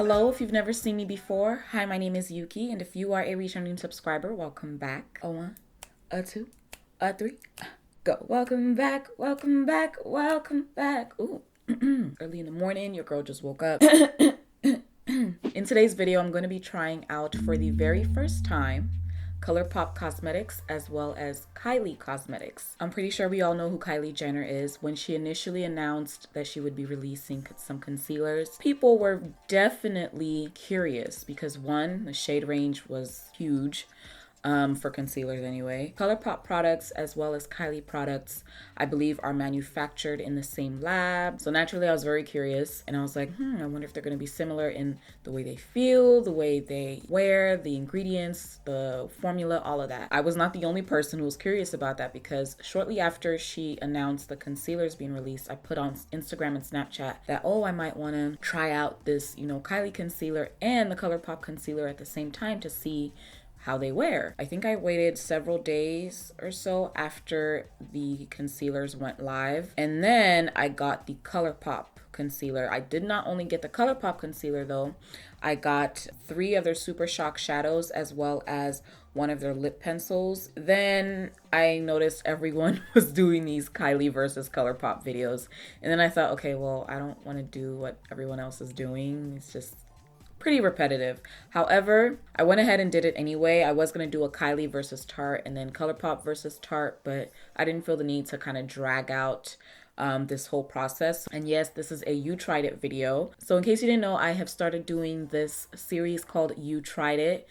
Hello, if you've never seen me before. Hi, my name is Youkeyy, and if you are a returning subscriber, welcome back. A one, a two, a three, go. Welcome back, welcome back, welcome back. Ooh, early in the morning, your girl just woke up. In today's video, I'm going to be trying out for the very first time Colourpop Cosmetics as well as Kylie Cosmetics. I'm pretty sure we all know who Kylie Jenner is. When she initially announced that she would be releasing some concealers, people were definitely curious because one, the shade range was huge. For concealers anyway. Colourpop products as well as Kylie products, I believe, are manufactured in the same lab. So naturally I was very curious and I was like, I wonder if they're going to be similar in the way they feel, the way they wear, the ingredients, the formula, all of that. I was not the only person who was curious about that because shortly after she announced the concealers being released, I put on Instagram and Snapchat that, I might want to try out this, Kylie concealer and the Colourpop concealer at the same time to see how they wear. I think I waited several days or so after the concealers went live, and then I got the Colourpop concealer. I did not only get the Colourpop concealer though, I got 3 of their Super Shock shadows as well as one of their lip pencils. Then I noticed everyone was doing these Kylie versus Colourpop videos, and then I thought, okay, well, I don't want to do what everyone else is doing. It's just pretty repetitive. However, I went ahead and did it anyway. I was going to do a Kylie versus Tarte and then Colourpop versus Tarte, but I didn't feel the need to kind of drag out this whole process. And yes, this is a You Tried It video. So in case you didn't know, I have started doing this series called You Tried It.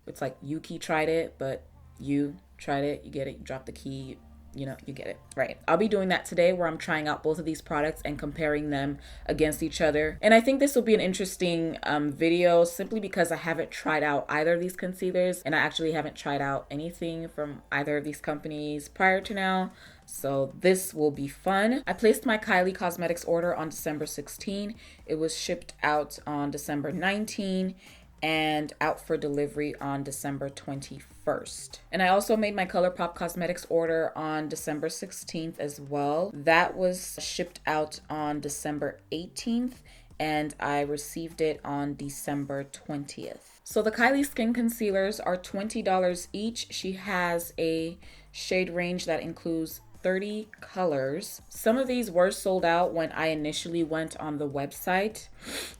It's like Youkeyy tried it, but you tried it. You get it. You drop the key. You get it, right? I'll be doing that today where I'm trying out both of these products and comparing them against each other. And I think this will be an interesting video simply because I haven't tried out either of these concealers and I actually haven't tried out anything from either of these companies prior to now. So this will be fun. I placed my Kylie Cosmetics order on December 16. It was shipped out on December 19 and out for delivery on December 21st. And I also made my Colourpop Cosmetics order on December 16th as well. That was shipped out on December 18th and I received it on December 20th. So the Kylie Skin Concealers are $20 each. She has a shade range that includes 30 colors. Some of these were sold out when I initially went on the website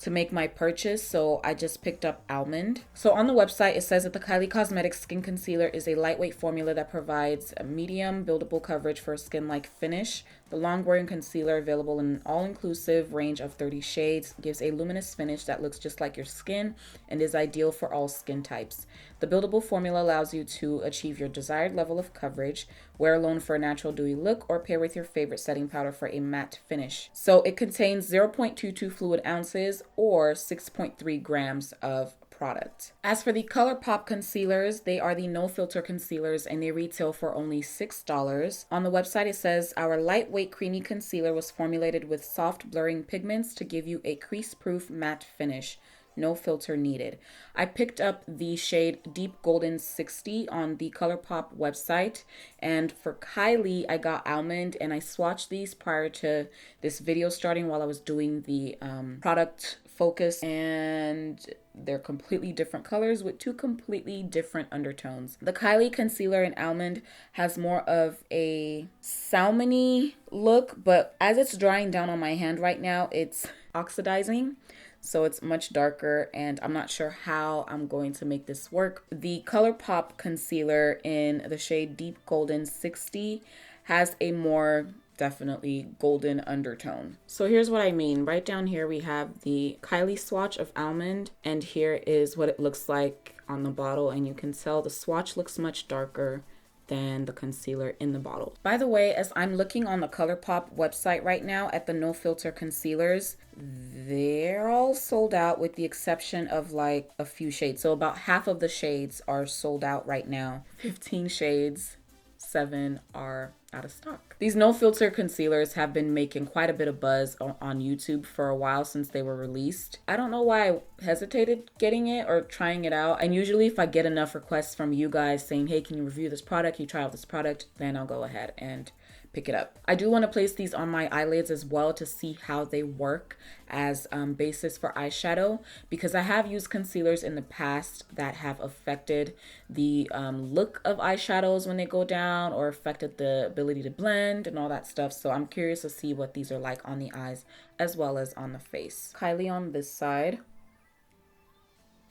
to make my purchase, so I just picked up Almond. So on the website, it says that the Kylie Cosmetics Skin Concealer is a lightweight formula that provides a medium buildable coverage for a skin-like finish. The long-wearing concealer, available in an all-inclusive range of 30 shades, gives a luminous finish that looks just like your skin and is ideal for all skin types. The buildable formula allows you to achieve your desired level of coverage, wear alone for a natural dewy look, or pair with your favorite setting powder for a matte finish. So it contains 0.22 fluid ounces or 6.3 grams of product. As for the Colourpop concealers, they are the no filter concealers and they retail for only $6. On the website it says, our lightweight creamy concealer was formulated with soft blurring pigments to give you a crease-proof matte finish. No filter needed. I picked up the shade Deep Golden 60 on the Colourpop website, and for Kylie I got Almond, and I swatched these prior to this video starting while I was doing the product focus, and they're completely different colors with 2 completely different undertones. The Kylie concealer in Almond has more of a salmon-y look, but as it's drying down on my hand right now, it's oxidizing. So it's much darker and I'm not sure how I'm going to make this work. The Colourpop concealer in the shade Deep Golden 60 has a more definitely golden undertone. So here's what I mean. Right down here we have the Kylie swatch of Almond, and here is what it looks like on the bottle, and you can tell the swatch looks much darker than the concealer in the bottle. By the way, as I'm looking on the Colourpop website right now at the no filter concealers, they're all sold out with the exception of like a few shades. So about half of the shades are sold out right now. 15 shades, 7 are out of stock. These no filter concealers have been making quite a bit of buzz on YouTube for a while since they were released. I don't know why I hesitated getting it or trying it out. And usually if I get enough requests from you guys saying, hey, can you review this product? You try out this product, then I'll go ahead and pick it up. I do want to place these on my eyelids as well to see how they work as basis for eyeshadow, because I have used concealers in the past that have affected the look of eyeshadows when they go down, or affected the ability to blend and all that stuff. So I'm curious to see what these are like on the eyes as well as on the face. Kylie on this side.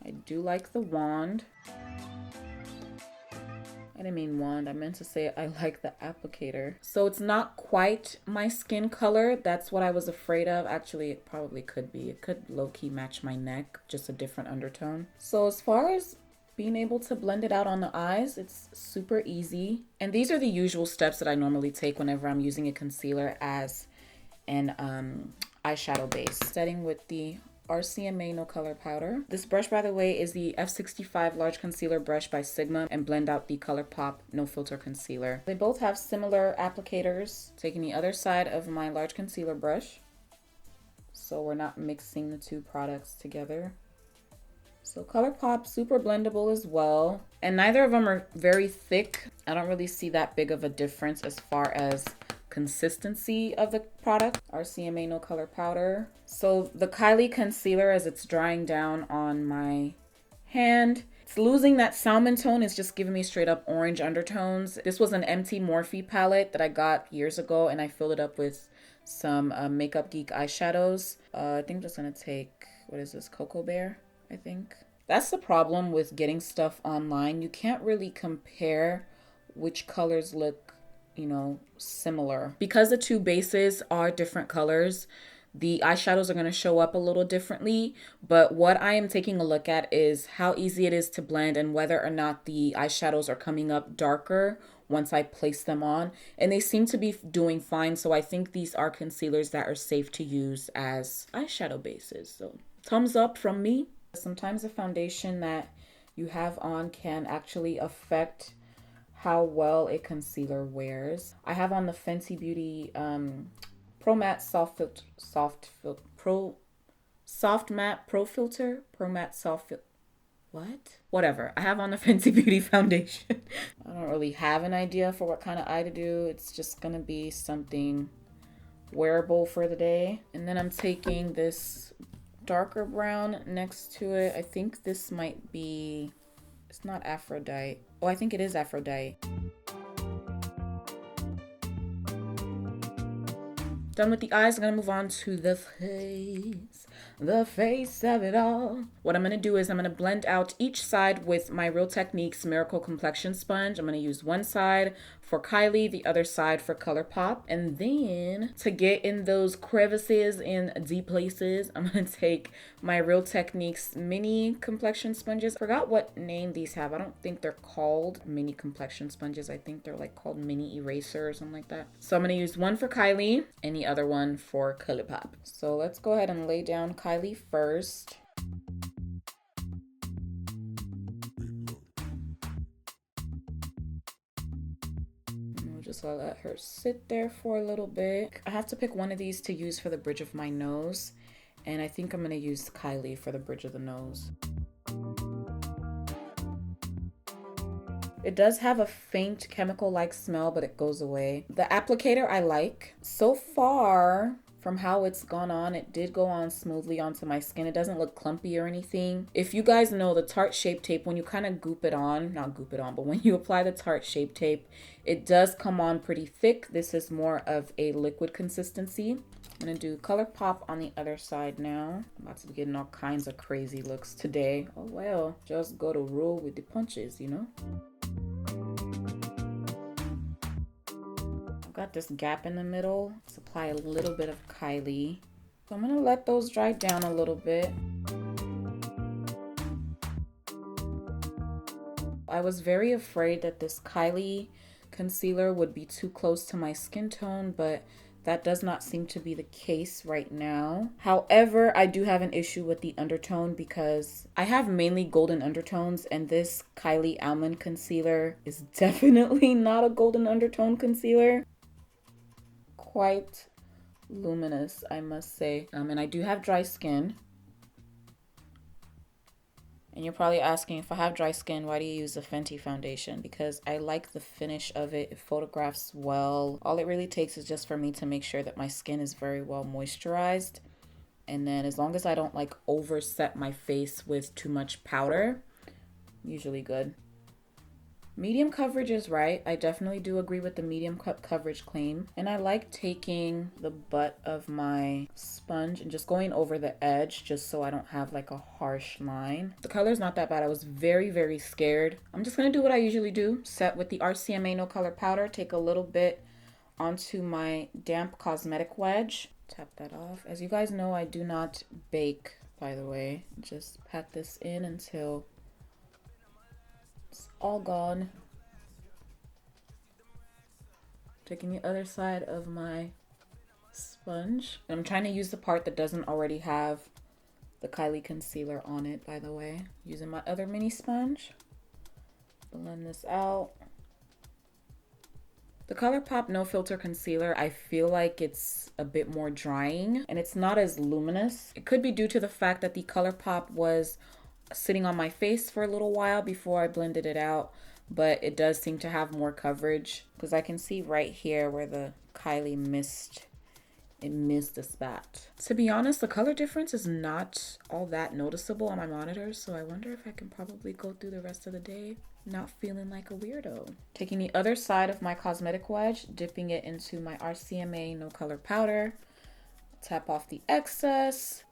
I do like the wand. I didn't mean wand, I meant to say I like the applicator. So it's not quite my skin color. That's what I was afraid of. Actually, it probably could be. It could low-key match my neck, just a different undertone. So as far as being able to blend it out on the eyes, it's super easy. And these are the usual steps that I normally take whenever I'm using a concealer as an eyeshadow base. Setting with the RCMA No Color Powder. This brush, by the way, is the F65 Large Concealer Brush by Sigma, and blend out the Colourpop No Filter Concealer. They both have similar applicators. Taking the other side of my large concealer brush, so we're not mixing the two products together. So Colourpop, super blendable as well. And neither of them are very thick. I don't really see that big of a difference as far as consistency of the product. RCMA No Color Powder. So the Kylie concealer, as it's drying down on my hand, it's losing that salmon tone. It's just giving me straight up orange undertones. This was an MT Morphe palette that I got years ago, and I filled it up with some Makeup Geek eyeshadows. I think I'm just gonna take, what is this, Cocoa Bear, I think. That's the problem with getting stuff online. You can't really compare which colors look, you know, similar. Because the two bases are different colors, the eyeshadows are going to show up a little differently. But what I am taking a look at is how easy it is to blend, and whether or not the eyeshadows are coming up darker once I place them on. And they seem to be doing fine. So I think these are concealers that are safe to use as eyeshadow bases. So thumbs up from me. Sometimes the foundation that you have on can actually affect how well a concealer wears. I have on the Fenty Beauty Pro Matte Soft Matte Pro Filter. Pro Matte Soft what? Whatever. I have on the Fenty Beauty foundation. I don't really have an idea for what kind of eye to do. It's just gonna be something wearable for the day. And then I'm taking this darker brown next to it. I think this might be, it's not Aphrodite. Oh, I think it is Aphrodite. Done with the eyes, I'm gonna move on to the face. The face of it all. What I'm gonna do is I'm gonna blend out each side with my Real Techniques Miracle Complexion Sponge. I'm gonna use one side for Kylie, the other side for Colourpop. And then to get in those crevices and deep places, I'm gonna take my Real Techniques mini complexion sponges. Forgot what name these have. I don't think they're called mini complexion sponges. I think they're like called mini eraser or something like that. So I'm gonna use one for Kylie and the other one for Colourpop. So let's go ahead and lay down Kylie first. Just let her sit there for a little bit. I have to pick one of these to use for the bridge of my nose, and I think I'm gonna use Kylie for the bridge of the nose. It does have a faint chemical-like smell, but it goes away. The applicator I like. So far, from how it's gone on, it did go on smoothly onto my skin. It doesn't look clumpy or anything. If you guys know the Tarte Shape Tape, when you kind of goop it on, not goop it on, but when you apply the Tarte Shape Tape, it does come on pretty thick. This is more of a liquid consistency. I'm gonna do Colourpop on the other side now. I'm about to be getting all kinds of crazy looks today. Oh well, just go to roll with the punches, you know? Got this gap in the middle. Let's apply a little bit of Kylie. So I'm gonna let those dry down a little bit. I was very afraid that this Kylie concealer would be too close to my skin tone, but that does not seem to be the case right now. However, I do have an issue with the undertone because I have mainly golden undertones, and this Kylie Almond concealer is definitely not a golden undertone concealer. Quite luminous, I must say. And I do have dry skin. And you're probably asking, if I have dry skin, why do you use a Fenty foundation? Because I like the finish of it. It photographs well. All it really takes is just for me to make sure that my skin is very well moisturized. And then as long as I don't like overset my face with too much powder, usually good. Medium coverage is right. I definitely do agree with the medium coverage claim. And I like taking the butt of my sponge and just going over the edge just so I don't have like a harsh line. The color's not that bad. I was very, very scared. I'm just going to do what I usually do. Set with the RCMA No Color Powder. Take a little bit onto my damp cosmetic wedge. Tap that off. As you guys know, I do not bake, by the way. Just pat this in until it's all gone. Taking the other side of my sponge. I'm trying to use the part that doesn't already have the Kylie concealer on it, by the way. Using my other mini sponge. Blend this out. The Colourpop No Filter Concealer, I feel like it's a bit more drying and it's not as luminous. It could be due to the fact that the Colourpop was sitting on my face for a little while before I blended it out, but it does seem to have more coverage because I can see right here where the Kylie missed a spot. To be honest, the color difference is not all that noticeable on my monitors, so I wonder if I can probably go through the rest of the day not feeling like a weirdo. Taking the other side of my cosmetic wedge, dipping it into my RCMA No Color Powder, tap off the excess.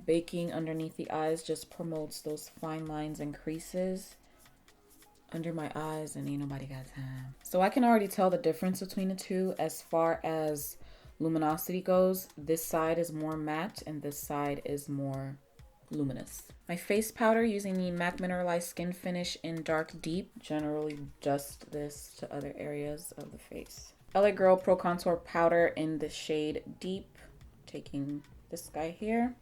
Baking underneath the eyes just promotes those fine lines and creases under my eyes, and ain't nobody got time. So I can already tell the difference between the two as far as luminosity goes. This side is more matte and this side is more luminous. My face powder, using the MAC Mineralized Skin Finish in Dark Deep. Generally just this to other areas of the face. LA Girl Pro Contour Powder in the shade Deep. Taking this guy here.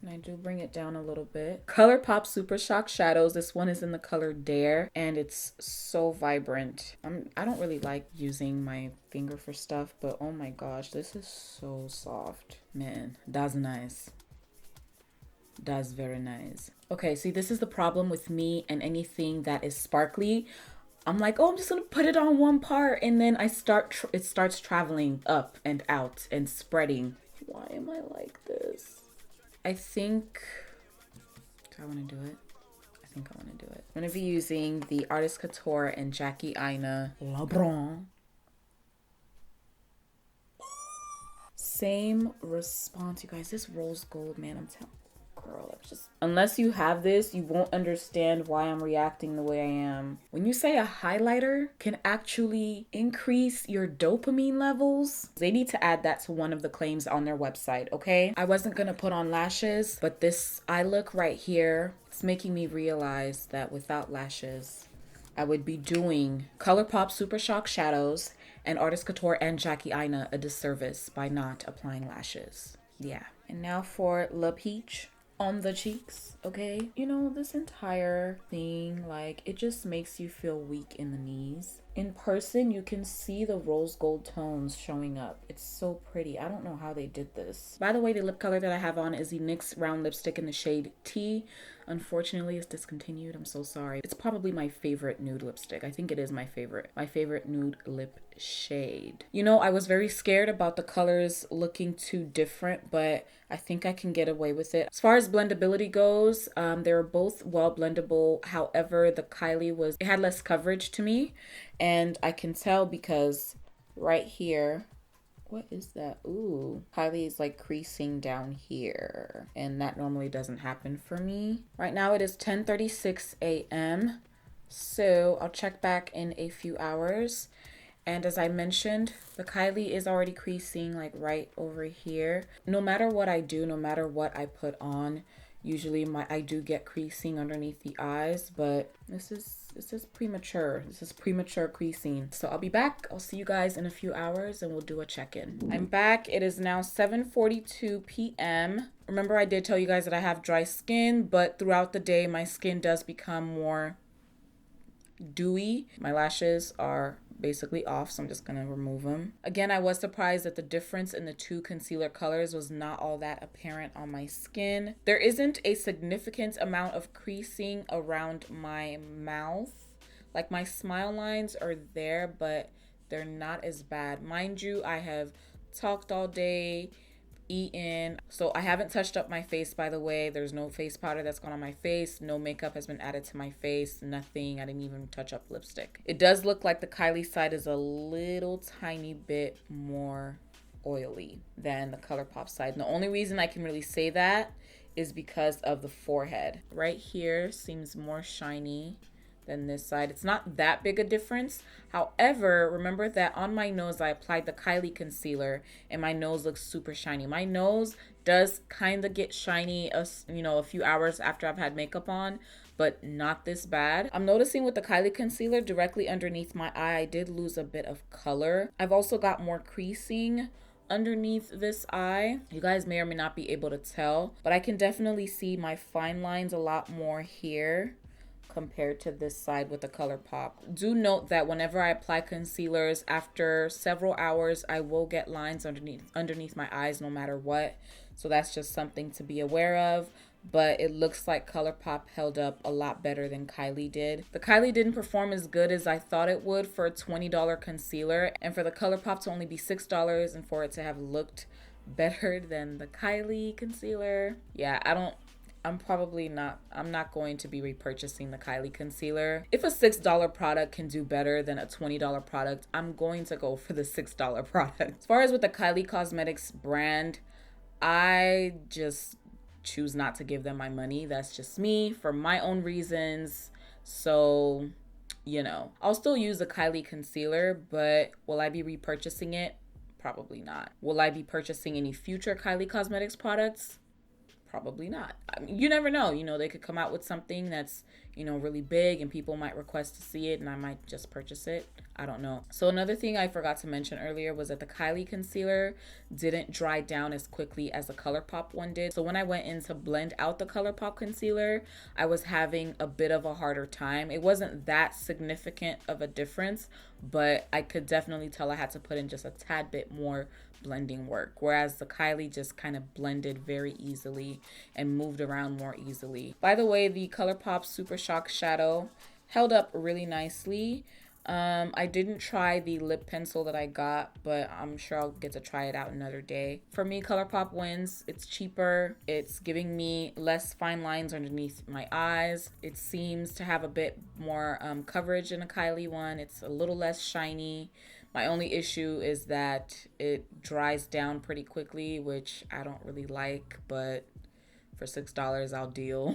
And I do bring it down a little bit. Colourpop Super Shock Shadows. This one is in the color Dare, and it's so vibrant. I don't really like using my finger for stuff, but oh my gosh, this is so soft. Man, that's nice. That's very nice. Okay, see, this is the problem with me and anything that is sparkly. I'm like, oh, I'm just gonna put it on one part, and then it starts traveling up and out and spreading. Why am I like this? I think, do I want to do it? I think I want to do it. I'm going to be using the Artist Couture and Jackie Aina Lebron. Same response, you guys. This rose gold, man, I'm telling you, girl, it's just, unless you have this, you won't understand why I'm reacting the way I am. When you say a highlighter can actually increase your dopamine levels, they need to add that to one of the claims on their website, okay? I wasn't gonna put on lashes, but this eye look right here, it's making me realize that without lashes, I would be doing Colourpop Super Shock Shadows and Artist Couture and Jackie Aina a disservice by not applying lashes. Yeah. And now for Le Peach on the cheeks, okay? You know, this entire thing, like, it just makes you feel weak in the knees. In person, you can see the rose gold tones showing up. It's so pretty. I don't know how they did this. By the way, the lip color that I have on is the NYX Round Lipstick in the shade T. Unfortunately, it's discontinued. I'm so sorry. It's probably my favorite nude lipstick. I think it is my favorite nude lip shade. You know, I was very scared about the colors looking too different, but I think I can get away with it. As far as blendability goes, they were both well blendable. However, the Kylie it had less coverage to me, and I can tell because right here, what is that? Ooh, Kylie is like creasing down here, and that normally doesn't happen for me. Right now it is 10:36 a.m. So I'll check back in a few hours. And as I mentioned, the Kylie is already creasing like right over here. No matter what I do, no matter what I put on, usually I do get creasing underneath the eyes, but this is premature. This is premature creasing. So I'll be back. I'll see you guys in a few hours and we'll do a check-in. I'm back. It is now 7:42 p.m. Remember, I did tell you guys that I have dry skin, but throughout the day, my skin does become more dewy. My lashes are basically off, so I'm just gonna remove them. Again, I was surprised that the difference in the two concealer colors was not all that apparent on my skin. There isn't a significant amount of creasing around my mouth. Like, my smile lines are there, but they're not as bad. Mind you, I have talked all day, eaten, so I haven't touched up my face, by the way. There's no face powder that's gone on my face. No makeup has been added to my face. Nothing. I didn't even touch up lipstick. It does look like the Kylie side is a little tiny bit more oily than the Colourpop side. And the only reason I can really say that is because of the forehead. Right here seems more shiny than this side. It's not that big a difference. However, remember that on my nose I applied the Kylie concealer and my nose looks super shiny. My nose does kind of get shiny, a few hours after I've had makeup on, but not this bad. I'm noticing with the Kylie concealer directly underneath my eye, I did lose a bit of color. I've also got more creasing underneath this eye. You guys may or may not be able to tell, but I can definitely see my fine lines a lot more here compared to this side with the Colourpop. Do note that whenever I apply concealers, after several hours, I will get lines underneath my eyes no matter what. So that's just something to be aware of. But it looks like Colourpop held up a lot better than Kylie did. The Kylie didn't perform as good as I thought it would for a $20 concealer, and for the Colourpop to only be $6 and for it to have looked better than the Kylie concealer. Yeah, I'm not going to be repurchasing the Kylie concealer. If a $6 product can do better than a $20 product, I'm going to go for the $6 product. As far as with the Kylie Cosmetics brand, I just choose not to give them my money. That's just me for my own reasons. So, I'll still use a Kylie concealer, but will I be repurchasing it? Probably not. Will I be purchasing any future Kylie Cosmetics products? Probably not. I mean, you never know. They could come out with something that's, really big and people might request to see it and I might just purchase it. I don't know. So another thing I forgot to mention earlier was that the Kylie concealer didn't dry down as quickly as the Colourpop one did. So when I went in to blend out the Colourpop concealer, I was having a bit of a harder time. It wasn't that significant of a difference, but I could definitely tell I had to put in just a tad bit more blending work, whereas the Kylie just kind of blended very easily and moved around more easily. By the way, the Colourpop Super Shock Shadow held up really nicely. I didn't try the lip pencil that I got, but I'm sure I'll get to try it out another day. For me, Colourpop wins. It's cheaper. It's giving me less fine lines underneath my eyes. It seems to have a bit more coverage than a Kylie one. It's a little less shiny. My only issue is that it dries down pretty quickly, which I don't really like, but for $6, I'll deal.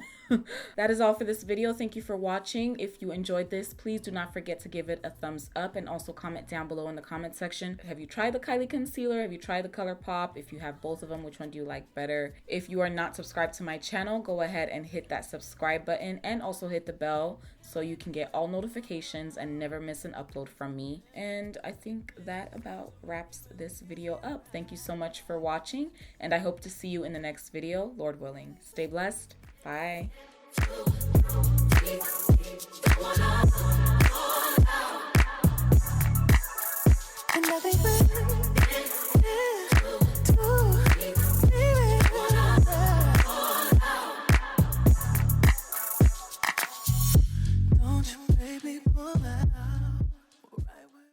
That is all for this video. Thank you for watching. If you enjoyed this, please do not forget to give it a thumbs up and also comment down below in the comment section. Have you tried the Kylie concealer? Have you tried the Colourpop? If you have both of them, which one do you like better? If you are not subscribed to my channel, go ahead and hit that subscribe button and also hit the bell so you can get all notifications and never miss an upload from me. And I think that about wraps this video up. Thank you so much for watching, and I hope to see you in the next video, Lord willing. Stay blessed. Bye. And nothing